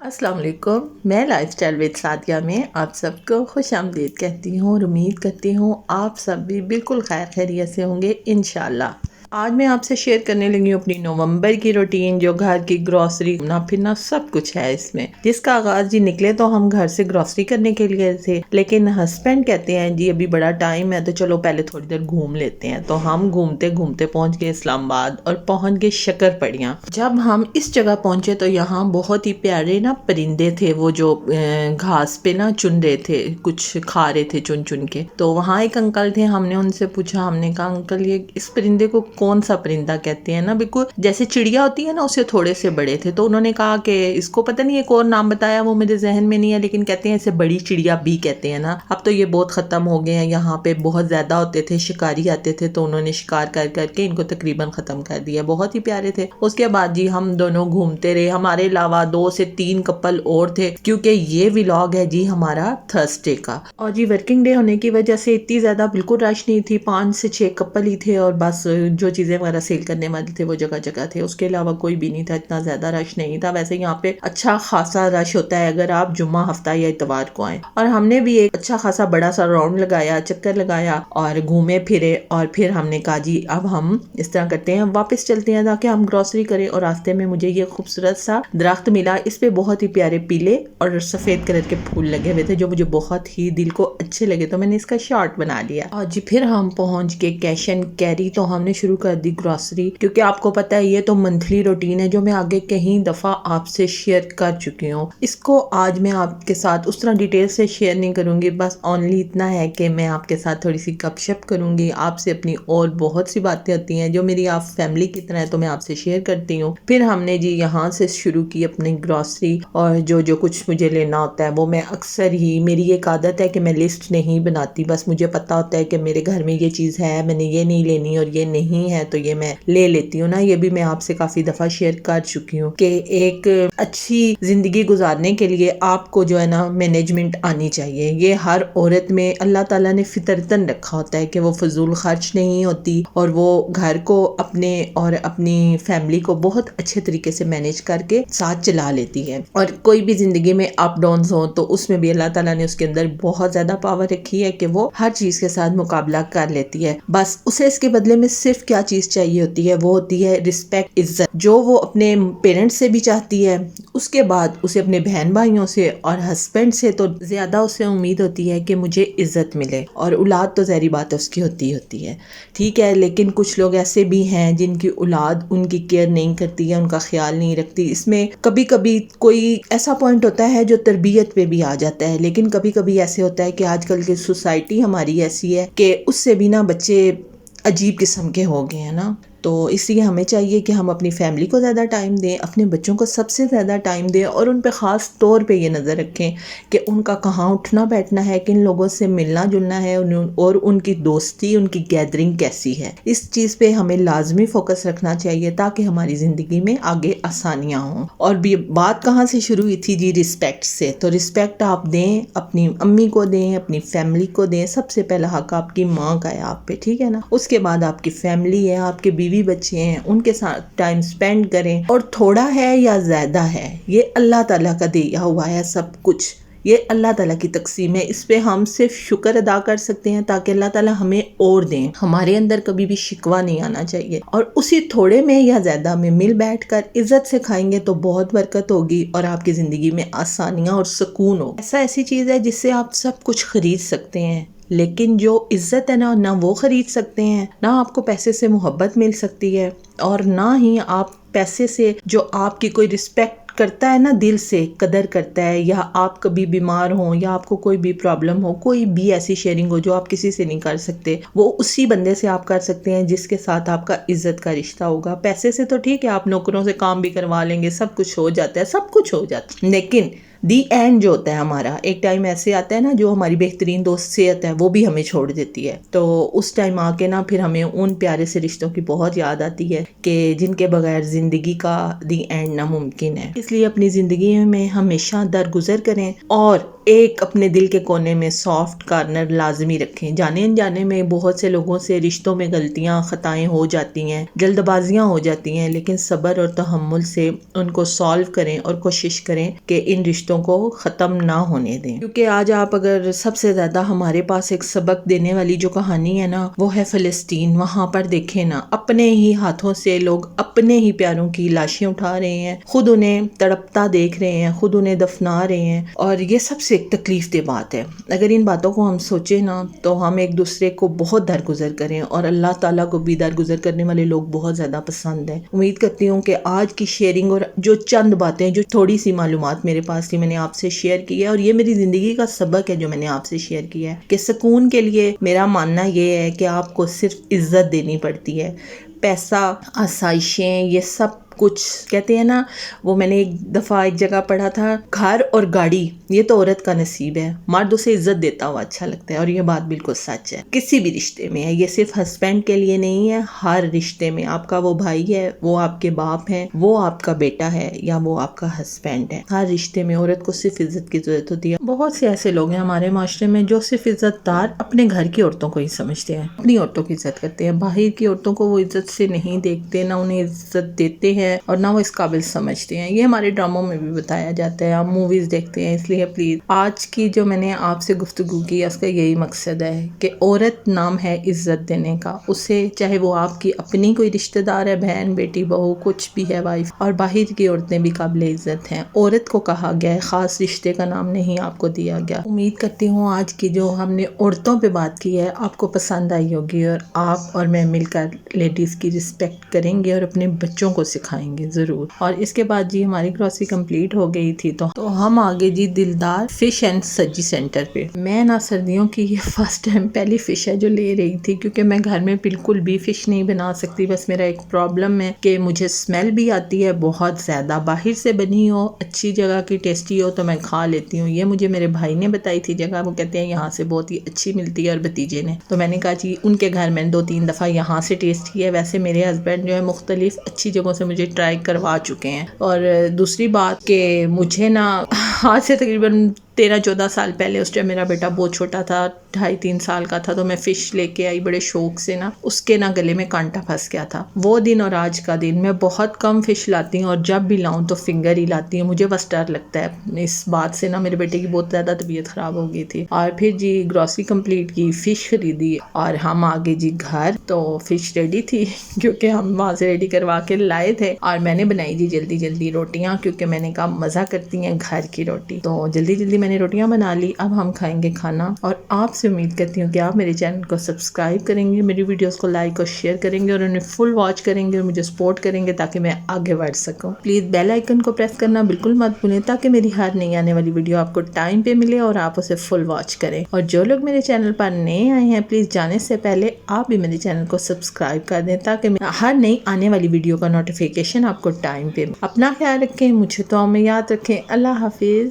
السلام علیکم، میں لائف اسٹائل وتھ سعدیہ میں آپ سب کو خوش آمدید کہتی ہوں اور امید کرتی ہوں آپ سب بھی بالکل خیر خیریت سے ہوں گے انشاءاللہ۔ آج میں آپ سے شیئر کرنے لگی ہوں اپنی نومبر کی روٹین، جو گھر کی گروسری گھومنا پھرنا سب کچھ ہے اس میں، جس کا آغاز جی نکلے تو ہم گھر سے گروسری کرنے کے لیے تھے، لیکن ہسبینڈ کہتے ہیں جی ابھی بڑا ٹائم ہے تو چلو پہلے تھوڑی دیر گھوم لیتے ہیں، تو ہم گھومتے گھومتے پہنچ گئے اسلام آباد اور پہنچ گئے شکر پڑیاں۔ جب ہم اس جگہ پہنچے تو یہاں بہت ہی پیارے پرندے تھے، وہ جو گھاس پہ چن رہے تھے، کچھ کھا رہے تھے چن چن کے۔ تو وہاں ایک انکل تھے، ہم نے ان سے پوچھا، ہم نے کہا انکل یہ اس پرندے کو کون سا پرندہ کہتے ہیں بالکل جیسے چڑیا ہوتی ہے اسے تھوڑے سے بڑے تھے، تو انہوں نے کہا کہ اس کو پتہ نہیں ایک اور نام بتایا، وہ میرے ذہن میں نہیں ہے، لیکن کہتے ہیں اسے بڑی چڑیا بھی کہتے ہیں اب تو یہ بہت ختم ہو گئے ہیں، یہاں پہ بہت زیادہ ہوتے تھے، شکاری آتے تھے تو انہوں نے شکار کر کر کے ان کو تقریباً ختم کر دیا، بہت ہی پیارے تھے۔ اس کے بعد جی ہم دونوں گھومتے رہے، ہمارے علاوہ 2 سے 3 کپل اور تھے، کیونکہ یہ ولاگ ہے جی ہمارا تھرسڈے کا، اور جی ورکنگ ڈے ہونے کی وجہ سے اتنی زیادہ بالکل رش نہیں تھی، 5 سے 6 کپل ہی تھے، اور بس جو چیزیں وغیرہ سیل کرنے والے تھے وہ جگہ جگہ تھے، اس کے علاوہ کوئی بھی نہیں تھا، اتنا زیادہ رش نہیں تھا۔ ویسے یہاں پہ اچھا خاصا رش ہوتا ہے اگر آپ جمعہ ہفتہ یا اتوار کو آئیں، اور ہم نے بھی ایک اچھا خاصا بڑا سا راؤنڈ لگایا، چکر لگایا اور گھومے پھرے، اور پھر ہم نے کہا جی اب ہم اس طرح کرتے ہیں، واپس چلتے ہیں تاکہ ہم گروسری کریں، اور راستے میں مجھے یہ خوبصورت سا درخت ملا، اس پہ بہت ہی پیارے پیلے اور سفید کلر کے پھول لگے ہوئے تھے جو مجھے بہت ہی دل کو اچھے لگے، تو میں نے اس کا شارٹ بنا لیا، اور جی پھر ہم پہنچ کے کیش اینڈ کیری، تو ہم نے شروع کر دی گروسری، کیونکہ آپ کو پتا ہے یہ تو منتھلی روٹین ہے جو میں آگے کہیں دفعہ آپ سے شیئر کر چکی ہوں، اس کو آج میں آپ کے ساتھ اس طرح ڈیٹیل سے شیئر نہیں کروں گی، بس اونلی اتنا ہے کہ میں آپ کے ساتھ تھوڑی سی گپ شپ کروں گی، آپ سے اپنی اور بہت سی باتیں ہوتی ہیں جو میری آپ فیملی کی طرح ہے تو میں آپ سے شیئر کرتی ہوں۔ پھر ہم نے جی یہاں سے شروع کی اپنی گروسری، اور جو کچھ مجھے لینا ہوتا ہے وہ میں اکثر ہی، میری ایک عادت ہے کہ میں لسٹ نہیں بناتی، بس مجھے پتا ہوتا ہے کہ میرے گھر میں یہ چیز ہے، میں نے یہ نہیں لینی اور یہ نہیں ہے تو یہ میں لے لیتی ہوں یہ بھی میں آپ سے کافی دفعہ شیئر کر چکی ہوں کہ ایک اچھی زندگی گزارنے کے لیے آپ کو جو ہے مینجمنٹ آنی چاہیے، یہ ہر عورت میں اللہ تعالیٰ نے فطرتاً رکھا ہوتا ہے کہ وہ فضول خرچ نہیں ہوتی، اور وہ گھر کو اپنے اور اپنی فیملی کو بہت اچھے طریقے سے مینج کر کے ساتھ چلا لیتی ہے، اور کوئی بھی زندگی میں اپ ڈاؤنز ہوں تو اس میں بھی اللہ تعالیٰ نے اس کے اندر بہت زیادہ پاور رکھی ہے کہ وہ ہر چیز کے ساتھ مقابلہ کر لیتی ہے، بس اسے اس کے بدلے میں صرف کیا چیز چاہیے ہوتی ہے، وہ ہوتی ہے رسپیکٹ، عزت، جو وہ اپنے پیرنٹس سے بھی چاہتی ہے، اس کے بعد اسے اپنے بہن بھائیوں سے اور ہسبینڈ سے تو زیادہ اسے امید ہوتی ہے کہ مجھے عزت ملے، اور اولاد تو ظاہری بات ہے اس کی ہوتی ہے، ٹھیک ہے، لیکن کچھ لوگ ایسے بھی ہیں جن کی اولاد ان کی کیئر نہیں کرتی ہے، ان کا خیال نہیں رکھتی، اس میں کبھی کبھی کوئی ایسا پوائنٹ ہوتا ہے جو تربیت پہ بھی آ جاتا ہے، لیکن کبھی کبھی ایسے ہوتا ہے کہ آج کل کی سوسائٹی ہماری ایسی ہے کہ اس سے بھی بچے عجیب قسم کے ہو گئے ہیں تو اس لیے ہمیں چاہیے کہ ہم اپنی فیملی کو زیادہ ٹائم دیں، اپنے بچوں کو سب سے زیادہ ٹائم دیں، اور ان پہ خاص طور پہ یہ نظر رکھیں کہ ان کا کہاں اٹھنا بیٹھنا ہے، کن لوگوں سے ملنا جلنا ہے، اور ان کی دوستی، ان کی گیدرنگ کیسی ہے، اس چیز پہ ہمیں لازمی فوکس رکھنا چاہیے تاکہ ہماری زندگی میں آگے آسانیاں ہوں۔ اور بھی بات کہاں سے شروع ہوئی تھی جی، رسپیکٹ سے، تو رسپیکٹ آپ دیں، اپنی امی کو دیں، اپنی فیملی کو دیں، سب سے پہلا حق آپ کی ماں کا ہے آپ پہ، ٹھیک ہے اس کے بعد آپ کی فیملی ہے، آپ کے بیوی بچے ہیں، ان کے ساتھ ٹائم سپینڈ کریں، اور تھوڑا ہے یا زیادہ ہے یہ اللہ تعالیٰ کا دیا ہوا ہے، سب کچھ یہ اللہ تعالیٰ کی تقسیم ہے، اس پہ ہم صرف شکر ادا کر سکتے ہیں تاکہ اللہ تعالیٰ ہمیں اور دیں، ہمارے اندر کبھی بھی شکوہ نہیں آنا چاہیے، اور اسی تھوڑے میں یا زیادہ میں مل بیٹھ کر عزت سے کھائیں گے تو بہت برکت ہوگی، اور آپ کی زندگی میں آسانیاں اور سکون ہوگا۔ ایسی چیز ہے جس سے آپ سب کچھ خرید سکتے ہیں، لیکن جو عزت ہے نہ وہ خرید سکتے ہیں، نہ آپ کو پیسے سے محبت مل سکتی ہے، اور نہ ہی آپ پیسے سے جو آپ کی کوئی رسپیکٹ کرتا ہے دل سے قدر کرتا ہے، یا آپ کبھی بیمار ہوں یا آپ کو کوئی بھی پرابلم ہو، کوئی بھی ایسی شیئرنگ ہو جو آپ کسی سے نہیں کر سکتے، وہ اسی بندے سے آپ کر سکتے ہیں جس کے ساتھ آپ کا عزت کا رشتہ ہوگا۔ پیسے سے تو ٹھیک ہے آپ نوکروں سے کام بھی کروا لیں گے، سب کچھ ہو جاتا ہے، سب کچھ ہو جاتا ہے، لیکن دی اینڈ جو ہوتا ہے ہمارا، ایک ٹائم ایسے آتا ہے نا جو ہماری بہترین دوست صحت ہے وہ بھی ہمیں چھوڑ دیتی ہے، تو اس ٹائم آ کے نا پھر ہمیں ان پیارے سے رشتوں کی بہت یاد آتی ہے کہ جن کے بغیر زندگی کا دی اینڈ ناممکن ہے۔ اس لیے اپنی زندگی میں ہمیشہ درگزر کریں اور ایک اپنے دل کے کونے میں سافٹ کارنر لازمی رکھیں۔ جانے انجانے میں بہت سے لوگوں سے رشتوں میں غلطیاں خطائیں ہو جاتی ہیں، جلد بازیاں ہو جاتی ہیں، لیکن صبر اور تحمل سے ان کو سالو کریں اور کوشش کریں کہ ان رشتوں کو ختم نہ ہونے دیں، کیونکہ آج آپ اگر سب سے زیادہ ہمارے پاس ایک سبق دینے والی جو کہانی ہے نا وہ ہے فلسطین۔ وہاں پر دیکھیں نا اپنے ہی ہاتھوں سے لوگ اپنے ہی پیاروں کی لاشیں اٹھا رہے ہیں، خود انہیں تڑپتا دیکھ رہے ہیں، خود انہیں دفنا رہے ہیں، اور یہ سب سے ایک تکلیف دہ بات ہے۔ اگر ان باتوں کو ہم سوچیں نا تو ہم ایک دوسرے کو بہت درگزر کریں، اور اللہ تعالیٰ کو بھی درگزر کرنے والے لوگ بہت زیادہ پسند ہیں۔ امید کرتی ہوں کہ آج کی شیئرنگ اور جو چند باتیں، جو تھوڑی سی معلومات میرے پاس تھی، میں نے آپ سے شیئر کی ہے، اور یہ میری زندگی کا سبق ہے جو میں نے آپ سے شیئر کیا ہے کہ سکون کے لیے میرا ماننا یہ ہے کہ آپ کو صرف عزت دینی پڑتی ہے۔ پیسہ، آسائشیں، یہ سب کچھ کہتے ہیں نا، وہ میں نے ایک دفعہ ایک جگہ پڑھا تھا، گھر اور گاڑی یہ تو عورت کا نصیب ہے، مرد اسے عزت دیتا ہوا اچھا لگتا ہے، اور یہ بات بالکل سچ ہے۔ کسی بھی رشتے میں ہے، یہ صرف ہسبینڈ کے لیے نہیں ہے، ہر رشتے میں آپ کا وہ بھائی ہے، وہ آپ کے باپ ہیں، وہ آپ کا بیٹا ہے، یا وہ آپ کا ہسبینڈ ہے، ہر رشتے میں عورت کو صرف عزت کی ضرورت ہوتی ہے۔ بہت سے ایسے لوگ ہیں ہمارے معاشرے میں جو صرف عزت دار اپنے گھر کی عورتوں کو ہی سمجھتے ہیں، اپنی عورتوں کی عزت کرتے ہیں، باہر کی عورتوں کو وہ عزت سے نہیں دیکھتے، نہ انہیں عزت دیتے ہیں اور نہ وہ اس قابل سمجھتے ہیں۔ یہ ہمارے ڈراموں میں بھی بتایا جاتا ہے، ہم موویز دیکھتے ہیں، اس لیے پلیز آج کی جو میں نے آپ سے گفتگو کی اس کا یہی مقصد ہے کہ عورت نام ہے عزت دینے کا، اسے چاہے وہ آپ کی اپنی کوئی رشتہ دار ہے، بہن، بیٹی، بہو، کچھ بھی ہے، وائف، اور باہر کی عورتیں بھی قابل عزت ہیں۔ عورت کو کہا گیا ہے، خاص رشتے کا نام نہیں آپ کو دیا گیا۔ امید کرتی ہوں آج کی جو ہم نے عورتوں پہ بات کی ہے آپ کو پسند آئی ہوگی، اور آپ اور میں مل کر لیڈیز کی رسپیکٹ کریں گے اور اپنے بچوں کو سکھائیں گے ضرور۔ اور اس کے بعد جی ہماری گروسری کمپلیٹ ہو گئی تھی تو ہم آگے جی دلدار فش اینڈ سبزی سینٹر پہ۔ میں نا سردیوں کی یہ فرسٹ ٹائم پہلی فش ہے جو لے رہی تھی، کیونکہ میں گھر میں بالکل بھی فش نہیں بنا سکتی۔ بس میرا ایک پرابلم ہے کہ مجھے اسمیل بھی آتی ہے بہت زیادہ، باہر سے بنی ہو، اچھی جگہ کی، ٹیسٹی ہو تو میں کھا لیتی ہوں۔ یہ مجھے میرے بھائی نے بتائی تھی جگہ، وہ کہتے ہیں یہاں سے بہت ہی اچھی ملتی ہے، اور بھتیجے نے، تو میں نے کہا جی ان کے گھر میں 2-3 دفعہ یہاں سے ٹیسٹ کیا ہے۔ ویسے میرے ہسبینڈ جو ہے مختلف اچھی جگہوں سے مجھے ٹرائی کروا چکے ہیں۔ اور دوسری بات کہ مجھے نا آج سے تقریباً 13-14 سال پہلے، اس ٹائم میرا بیٹا بہت چھوٹا تھا، 2.5-3 سال کا تھا، تو میں فش لے کے آئی بڑے شوق سے نا، اس کے نا گلے میں کانٹا پھنس گیا تھا۔ وہ دن اور آج کا دن میں بہت کم فش لاتی ہوں، اور جب بھی لاؤں تو فنگر ہی لاتی ہوں، مجھے بس ڈر لگتا ہے اس بات سے نا۔ میرے بیٹے کی بہت زیادہ طبیعت خراب ہو گئی تھی، اور پھر جی گروسری کمپلیٹ کی، فش خریدی، اور ہم آگے جی گھر، تو فش ریڈی تھی کیونکہ ہم وہاں سے ریڈی کروا کے لائے تھے، اور میں نے بنائی جی جلدی جلدی روٹیاں، کیونکہ میں نے کہا مزہ کرتی ہیں گھر کی روٹی، تو جلدی جلدی میں نے روٹیاں بنا لی۔ اب ہم کھائیں گے کھانا، اور آپ سے امید کرتی ہوں کہ آپ میرے چینل کو سبسکرائب کریں گے، میری ویڈیوز کو لائک اور شیئر کریں گے، اور انہیں فل واچ کریں گے، اور مجھے سپورٹ کریں گے تاکہ میں آگے بڑھ سکوں۔ پلیز بیل آئیکن کو پریس کرنا بالکل مت بھولیں تاکہ میری ہر نئی آنے والی ویڈیو آپ کو ٹائم پہ ملے اور آپ اسے فل واچ کریں۔ اور جو لوگ میرے چینل پر نئے آئے ہیں پلیز جانے سے پہلے آپ بھی میرے چینل کو سبسکرائب کر دیں تاکہ ہر نئی آنے والی ویڈیو کا نوٹیفیکیشن آپ کو ٹائم پہ۔ اپنا خیال رکھیں، مجھے تو میں یاد رکھیں۔ اللہ حافظ۔